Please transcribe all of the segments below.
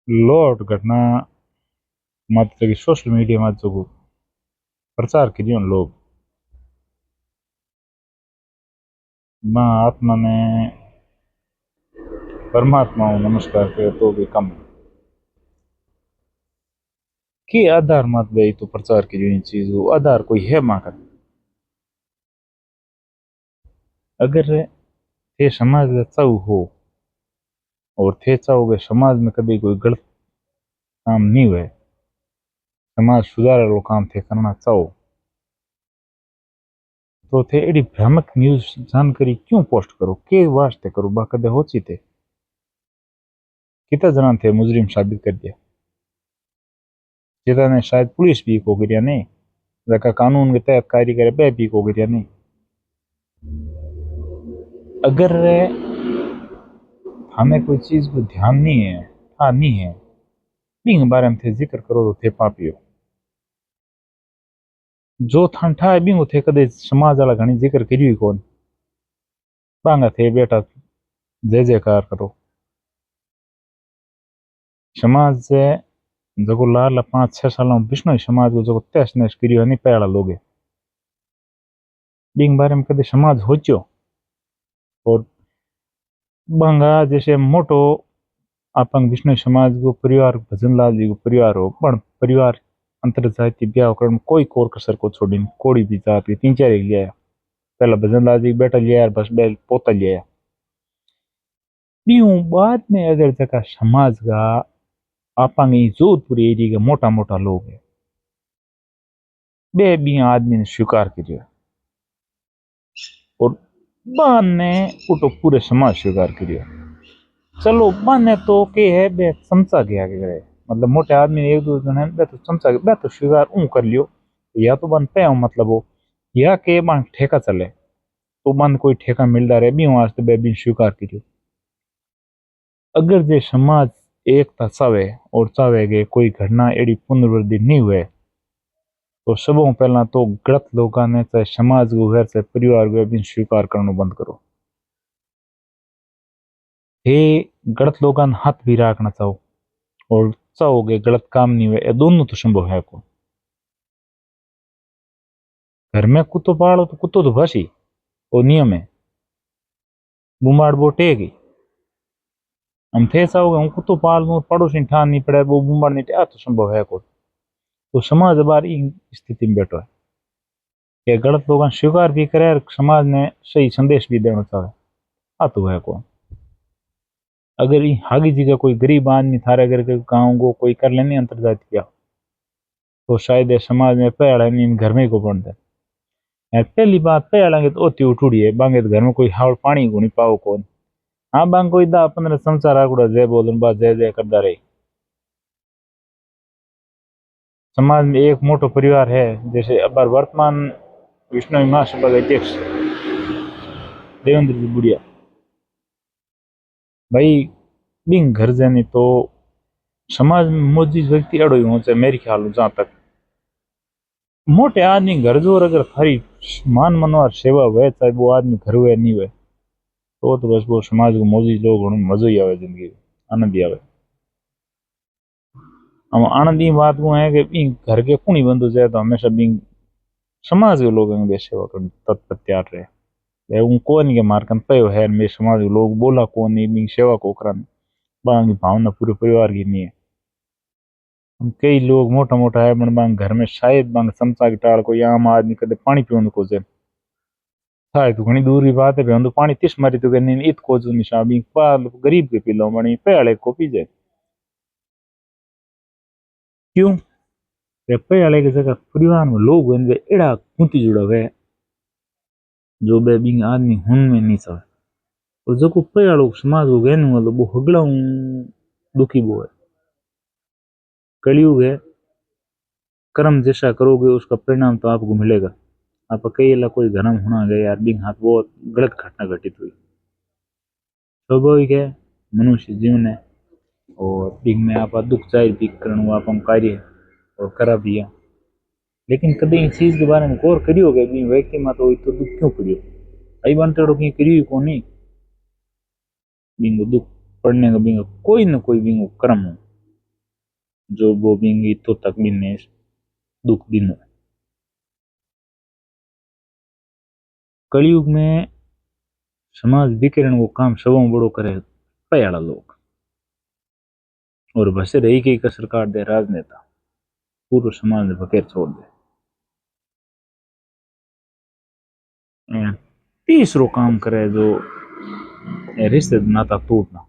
लोट घटना मात्र social media में जो प्रचार करियो लोग माँ आत्मा में परमात्मा नमस्कार करे तो भी कम के आधार मत बे तो प्रचार करियो चीज आधार कोई है माँ का। अगर थे समाज का चाऊ हो और थे चाहोगे समाज में कभी कोई गलत काम नहीं हुए, समाज सुधार लो काम थे करना चाहो तो थे एडी भ्रामक न्यूज जानकारी क्यों पोस्ट करो के वास्ते करो बा कदे होची थे कितना जना थे मुजरिम साबित कर दिया जिता ने शायद पुलिस भी को गिरिया नहीं जका कानून के तहत कार्य करे बे भी को गिरिया नहीं। अगर हमें कोई चीज को ध्यान नहीं है हाँ नहीं है बिंग बारे में थे जिक्र करो तो थे पापियो जो ठंडा है बिंग थे कदे समाज वाला घनी जिक्र करियो कौन बांगा थे बेटा जय जयकार करो समाज से जो लाल 5-6 साल विष्णु समाज को जो तहस नहस करियो नहीं पहला लोग बिंग बारे में कदे समाज होचो और बांगा जैसे मोटो आपन विष्णु समाज को परिवार भजन लाल जी को परिवार हो पण परिवार अंतर जाति ब्याह कर कोई कोर कसर को छोड़ी कोड़ी भी जात की 3-4 लिया पहला भजन लाल जी बेटा लिया बस बेल पोता लिया बीऊ बाद में अगर जगह समाज का आपांगे जोधपुर एरिया के मोटा मोटा लोग है बे भी आदमी ने स्वीकार किया और बान ने उठो पूरे समाज स्वीकार किया चलो बाने तो के है बे समझा गया के करे मतलब मोटे आदमी ने एक दो जन है बे तो समझा बे तो स्वीकार कर लियो या तो बन पे मतलब हो या के बन ठेका चले तो बन कोई ठेका मिलता रहे भी वास्ते बे भी स्वीकार करियो। अगर जे समाज एकता चावे और चावे के कोई घटना एडी पुनरावृत्ति नहीं हुए तो सबों पहला तो गलत लोगों ने चाहे समाज को घर से परिवार को भी स्वीकार करना बंद करो हे गलत लोगों ने हाथ भी रखना चाहो और चाहोगे गलत काम नहीं हुए ये दोनों तो संभव है को घर में कुत्तो पालो तो कुत्तो तो भाषी वो नियम है बुमाड़ बोटेगी हम थे चाहोगे हम कुत्तो पाल लूँ पड़ोसी ठान नहीं पड़े वो बुमाड़ नहीं टे तो संभव है को तो समाज बार स्थिति में बैठो है ये गलत लोग स्वीकार भी करे और समाज ने सही संदेश भी देना चाहे आ तो है को अगर हागी जी का कोई गरीब आदमी थारे अगर गाँव को कोई कर लेनी अंतर्जाति क्या तो शायद समाज में पैड़ा नहीं घर में को बन दे पहली बात पैड़ांगे तो ओती उठूड़ी है बांगे तो घर में कोई हावड़ पानी को नहीं पाओ कौन हाँ बांग कोई 10-15 संसार आगुड़ा जय बोलन बात जय जय करता रहे समाज में एक मोटो परिवार है जैसे अब वर्तमान विष्णु महासभा के अध्यक्ष देवेंद्र जी बुढ़िया भाई बिंग घर जाने तो समाज में मौजूद व्यक्ति अड़ो ही चाहे मेरी ख्याल जहाँ तक मोटे आदमी घर जोर अगर थारी मान मनोहर सेवा हुए चाहे वो आदमी घर हुए नहीं हुए तो बस वो समाज को मौजूद लोग मजो ही आवे जिंदगी आनंद ही आवे। हम आनंद ही बात को है कि घर के कुणी बंधु जाए तो हमेशा बिंग समाज के लोगों की सेवा करने तत्पर तैयार रहे उनको नहीं के मारकन पे है मेरे समाज के लोग बोला कौन नहीं बिंग सेवा को कराने बांग भावना पूरे परिवार की नहीं है। कई लोग मोटा मोटा है बन बांग घर में शायद बांग समचा की टाल को आम आदमी कदे पानी पीवन को जे था तो घनी दूर की बात है तो पानी तिस मारी तो कहने इत को जो निशा बिंग पाल गरीब के पी लो बनी पेड़े को पी जाए क्यों पेड़े की जगह परिवार में लोग एड़ा कुंती जुड़ा हुआ है जो बे बिंग आदमी हुन में नहीं सके और जो को पेड़ो समाज को कहने वाला वो हगड़ा दुखी वो है कलयुग है कर्म जैसा करोगे उसका परिणाम तो आपको मिलेगा। आप कई कोई घरम होना गए यार बिंग हाथ बहुत गलत घटना घटित हुई स्वाभाविक है मनुष्य जीवन है और बिंग में आप दुख जाहिर भी करने आप कार्य और करा भी है लेकिन कभी इस चीज के बारे में गौर करियो गए व्यक्ति में तो दुख क्यों पड़ियो आई बनते करियो को नहीं बिंग दुख पड़ने का बिंग कोई न कोई बिंग कर्म हो जो बोबिंगी तो तक भी ने दुख दिन कलयुग में समाज विकिरण को काम सबों बड़ो करे पयाला लोग और बसे रही के का सरकार दे राजनेता पूरा समाज ने बकेर छोड़ दे। तीसरो काम करे जो रिश्ते नाता तोड़ना।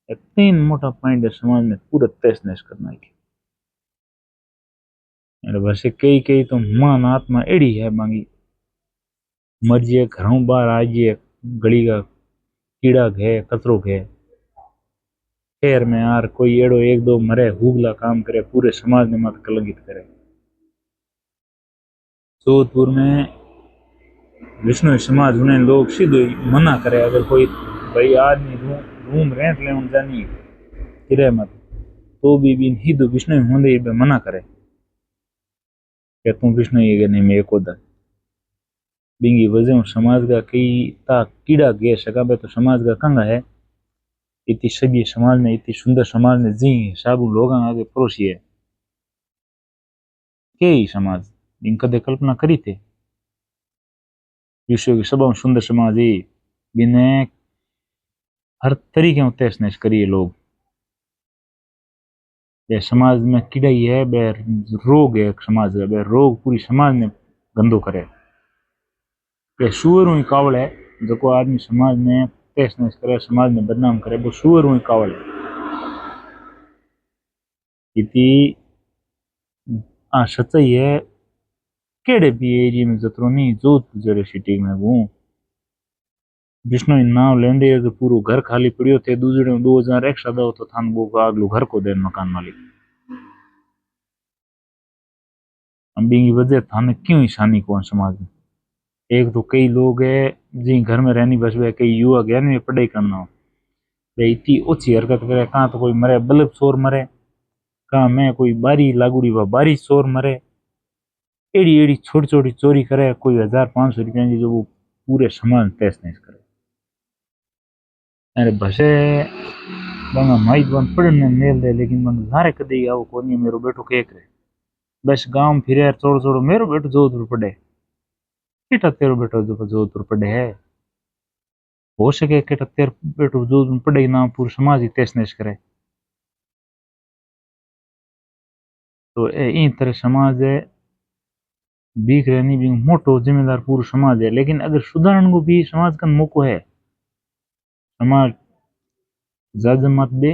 तीन मोटा पॉइंट है समाज में पूरा तहस नहस करना है। वैसे कई कई तो मान आत्मा एड़ी है मांगी मर्जी घरों बाहर आजिए गली का कीड़ा घे कचरो घे शहर में यार कोई एड़ो एक दो मरे हुगला काम करे पूरे समाज ने मत कलंकित करे। जोधपुर में विष्णु समाज उन्हें लोग सीधे मना करे अगर कोई भाई आदमी रूम रेंट ले जानी किराए मत तो भी हिंदू विष्णु होंदे मना करे कि तू विष्णु ये नहीं मैं को बिंगी वजह समाज का कई ता कीड़ा गे सका तो समाज का कंगा है इतनी सभ्य समाज ने इतनी सुंदर समाज ने जी हिसाब लोग आगे पड़ोसी है के ही समाज इन कदे कल्पना करी थे विश्व की सब सुंदर समाज ही बिने हर तरीके तहस नहस करिए लोग बे समाज में कीड़ा ही है बे रोग है समाज का बे रोग पूरी समाज ने गंदो करे बे सुअर हुई कावड़ है जो आदमी समाज में तहस नहस करे समाज में बदनाम करे वो सुअर हुई कावड़ है इति आ सच्चाई है केड़े भी एरिया में जतरो नहीं जोधपुर जड़े सिटी में वो विष्णु नाम लेंदे अगर पूरा घर खाली पड़ियो थे दूसरे 2000 एक्स्ट्रा दो तो थान वो अगलो घर को दे मकान मालिक अम्बी की वजह थाने क्यों ईशानी कौन समाज में एक तो कई लोग है जी घर में रहनी बस वे कई युवा ज्ञान में पढ़ाई करना हो वे इतनी ओछी हरकत करे कहाँ तो कोई मरे बल्ब शोर मरे कहाँ मैं कोई बारी लागूड़ी व बारी शोर मरे एड़ी एड़ी छोटी छोटी चोरी करे कोई 1500 रुपया की जो वो पूरे समाज तहस नहस करे अरे भसे बंगा माइक बंद पढ़ने मेल दे लेकिन बंग लारे कदे आओ कोनी मेरो बेटो के करे बस गांव फिरे छोड़ छोड़ो मेरो बेटो जोधपुर पढ़े केटा तेरो बेटो जो जोधपुर पढ़े है हो सके केटा तेरे बेटो जोधपुर पढ़े ना पूरे समाज ही तहस नहस करे तो इन तरह समाज है बीक रहनी भी मोटो जिम्मेदार पूरा समाज है लेकिन अगर सुधारण को भी समाज का मौको है समाज जाजम मत दे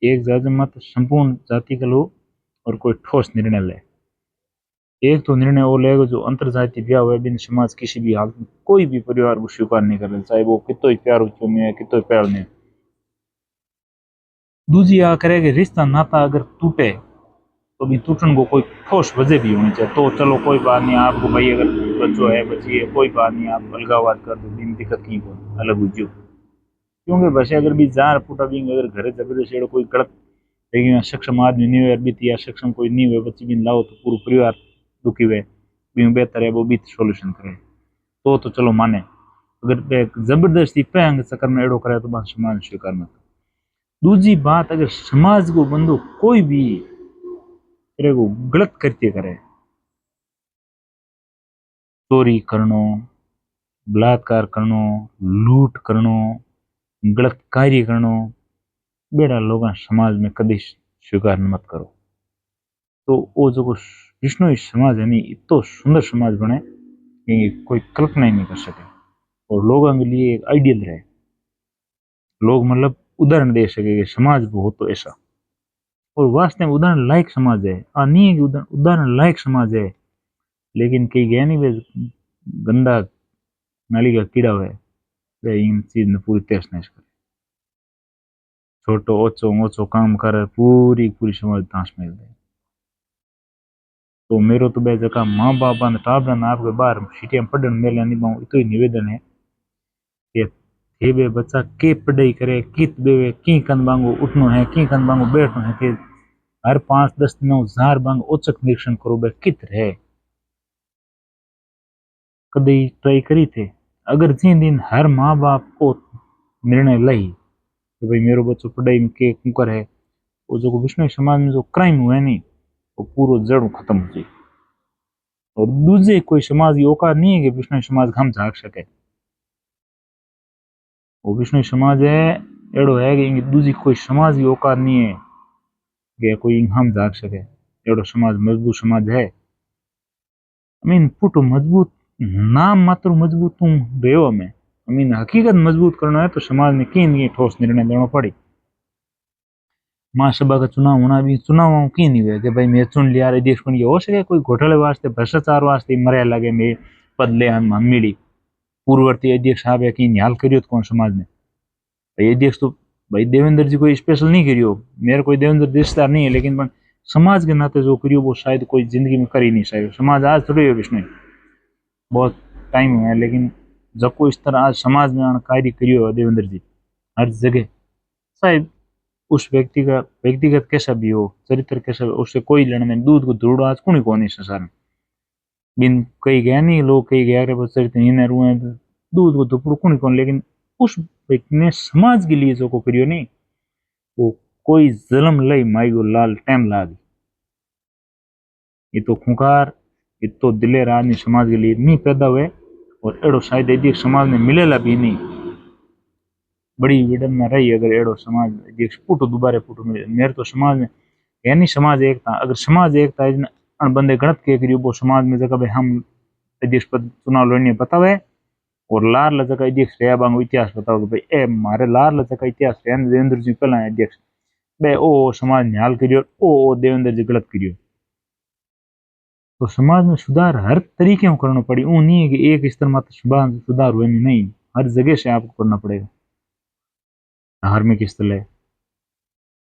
एक जाजम मत संपूर्ण जाति का लो और कोई ठोस निर्णय ले एक तो निर्णय वो लेगा जो अंतर जाति ब्याह हुआ बिन समाज किसी भी हालत में कोई भी परिवार को स्वीकार नहीं कर चाहे वो कितो ही प्यार क्यों नहीं है कितो ही प्यार नहीं दूसरी आ करे कि रिश्ता नाता अगर टूटे तो भी टूटने को कोई ठोस वजह भी होनी चाहिए तो चलो कोई बात नहीं आपको भाई अगर बच्चों है बच्ची है कोई बात नहीं आप अलगावाद कर दो दिन दिक्कत की को अलग हो क्योंकि वैसे अगर भी जार फूटा भी अगर घर जबरदस्ती कोई गलत लेकिन सक्षम आदमी नहीं हुए बीती या सक्षम कोई नहीं हुए बच्ची भी लाओ तो पूरा परिवार दुखी हुए भी बेहतर है वो भी सोल्यूशन करे तो चलो माने अगर जबरदस्ती पे चक्कर में एड़ो करे तो बात समाज स्वीकार मत दूसरी बात अगर समाज को बंदो कोई भी तेरे को गलत करते करे चोरी करनो बलात्कार करनो लूट करनो गलत कार्य करनो बेड़ा लोग समाज में कभी स्वीकार मत करो तो वो जो विष्णु समाज है नी इतो सुंदर समाज बने कि कोई कल्पना ही नहीं कर सके और लोगों के लिए एक आइडियल रहे लोग मतलब उदाहरण दे सके कि समाज बहुत तो ऐसा और वास्तव में उदाहरण लायक समाज है नहीं है कि उदाहरण लायक समाज है लेकिन कई गए नहीं वे गंदा नाली का कीड़ा है वे इन चीज ने पूरी तहस नहस करे छोटो ओछो ओछो काम कर पूरी पूरी समाज ताश मेल दे तो मेरो तो बे जगह माँ बाप ने टाबरा ने आपके बाहर सीटियां पढ़ने मेले नहीं पाऊँ इतो ही निवेदन है कि थे बे बच्चा के पढ़ाई करे कित बे की कन बांगो उठनो है की कन बांगो बैठनो है कि हर 5-10 दिनों जार बांग औचक निरीक्षण करो बे कित रहे कदे ट्राई करी थे अगर जिन दिन हर माँ बाप को निर्णय लई कि भाई मेरो बच्चों पढ़ाई में के कुकर है वो जो बिश्नोई समाज में जो क्राइम हुए नहीं वो पूरा जड़ खत्म हो जाए। और दूसरे कोई समाज की औकात नहीं है कि बिश्नोई समाज हम झाक सके। वो बिश्नोई समाज है एड़ो है कि दूसरी कोई समाज की औकात नहीं है कि कोई हम झाक सके। एड़ो समाज मजबूत समाज है। पुटो मजबूत नाम मात्र मजबूत तुम रहो हमें हकीकत मजबूत करना है तो समाज में कहीं ठोस निर्णय लेना पड़े। महासभा का चुनाव होना भी चुनाव की नहीं हुआ कि भाई मैं चुन लिया अध्यक्ष बन गया। हो सके कोई घोटाले वास्ते भ्रष्टाचार वास्ते मरे लगे मैं पद ले हम मिली पूर्ववर्ती अध्यक्ष साहब है कि हाल करियो कौन समाज ने भाई अध्यक्ष तो भाई देवेंद्र जी कोई स्पेशल नहीं करियो। मेरा कोई देवेंद्र रिश्तेदार नहीं है लेकिन समाज के नाते जो करियो वो शायद कोई जिंदगी में कर ही नहीं शायद। समाज आज थोड़ी है विष्णु बहुत टाइम हुआ है लेकिन जब को इस तरह आज समाज में कार्य करियो देवेंद्र जी हर जगह शायद उस व्यक्ति का व्यक्तिगत कैसा भी हो चरित्र कैसा भी उससे कोई लेना नहीं। दूध को धूड़ आज कौन कौन संसार में बिन कई गया नहीं लोग कई गया रे चरित्र हीन रुए दूध को धुपड़ कौन कौन लेकिन उस व्यक्ति ने समाज के लिए जो को करियो नहीं वो कोई जलम लई माई गो लाल टाइम लाग ये तो खुंकार ये तो दिलेर आदमी समाज के लिए नहीं पैदा हुए और एड़ो शायद अध्यक्ष समाज में मिलेला भी नहीं। बड़ी विडन में रही अगर एड़ो समाज अध्यक्ष पुटो दोबारा पुटो मिले मेरे तो समाज में है नहीं समाज एकता। अगर समाज एकता है बंदे गणत के करियो वो समाज में जगह भाई हम अध्यक्ष पद चुनाव लड़ने बतावे और लार लजका अध्यक्ष रहा बांगो इतिहास बताओ कि भाई ए मारे लार लजका इतिहास रहा देवेंद्र जी पहला अध्यक्ष बे ओ समाज न्याल करियो ओ देवेंद्र जी गलत करियो। तो समाज में सुधार हर तरीके में करना पड़ी। वो नहीं है कि एक स्तर मात्र सुधार हुए नहीं हर जगह से आपको करना पड़ेगा। धार्मिक स्थल है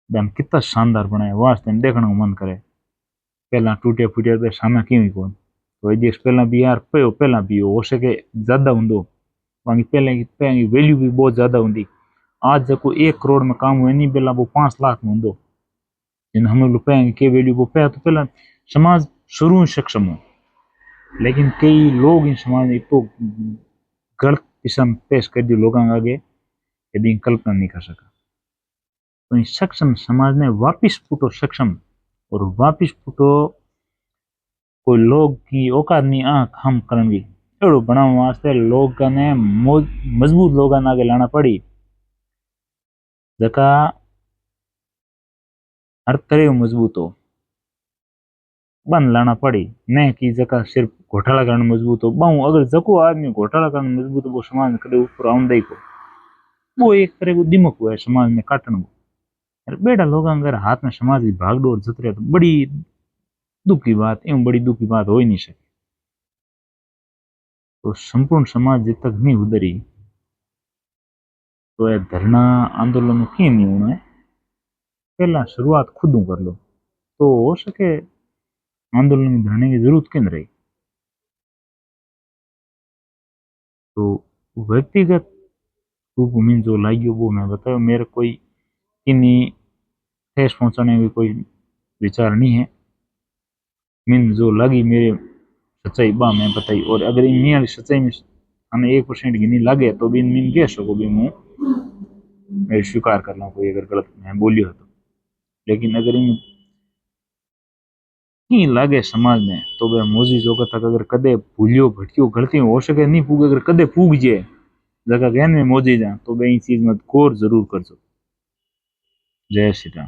हम कितना शानदार बनाया वास्तव में देखने को मन करे। पहला टूटे फूटे सामने क्यों कौन तो अध्यक्ष पहला भी यार पे पहला भी हो सके ज्यादा होंगे वहाँ पहले वैल्यू भी बहुत ज्यादा होंगी। आज जब कोई 1 करोड़ में काम हुए नहीं पहला वो 5 लाख में होंगे जिन हम लोग पाएंगे के वैल्यू वो पे तो पहला समाज शुरू सक्षम हो। लेकिन कई लोग इन समाज में तो गलत दिशा में पेश कर दिए लोगों आगे यदि कल्पना नहीं कर सका। तो इन सक्षम समाज ने वापिस पुटो सक्षम और वापिस पुटो कोई लोग की औकात नहीं आंख हम करेंगे एड़ो बनाने वास्ते लोग ने मजबूत लोग आगे लाना पड़ी जका हर तरह मजबूत हो बन लाना पड़ी न कि जका सिर्फ घोटाला करने मजबूत हो बहु अगर जको आदमी घोटाला करने मजबूत हो वो समाज में कदे ऊपर आउंदा ही को वो एक तरह को दिमक हुआ है समाज में काटन को बेटा लोग अगर हाथ में समाज की भागदौड़ जत रहे तो बड़ी दुख की बात एवं बड़ी दुख की बात हो ही नहीं सके। तो संपूर्ण समाज जब तक नहीं उधरी तो यह धरना आंदोलन क्यों नहीं होना है। पहला शुरुआत खुद कर लो तो हो सके आंदोलन में धरने की जरूरत क्यों रही। तो व्यक्तिगत रूप में जो लाई वो मैं बताया मेरे कोई इन्हीं ठेस पहुंचाने की कोई विचार नहीं है। मीन जो लगी मेरे सच्चाई बा मैं बताई और अगर इन वाली सच्चाई में हमें 1% की नहीं लगे तो भी मीन कह सको भी मैं स्वीकार कर ला कोई अगर गलत मैं बोली हो तो। लेकिन अगर इन नहीं लागे समाज में तो वह मोजी जोगा तक अगर कदे भूलियो भटकियो गलती हो सके नहीं पूगे अगर कदे पूग जाए जगह ज्ञान में मोजी जा तो वह चीज मत गौर जरूर कर सो। जय श्री राम।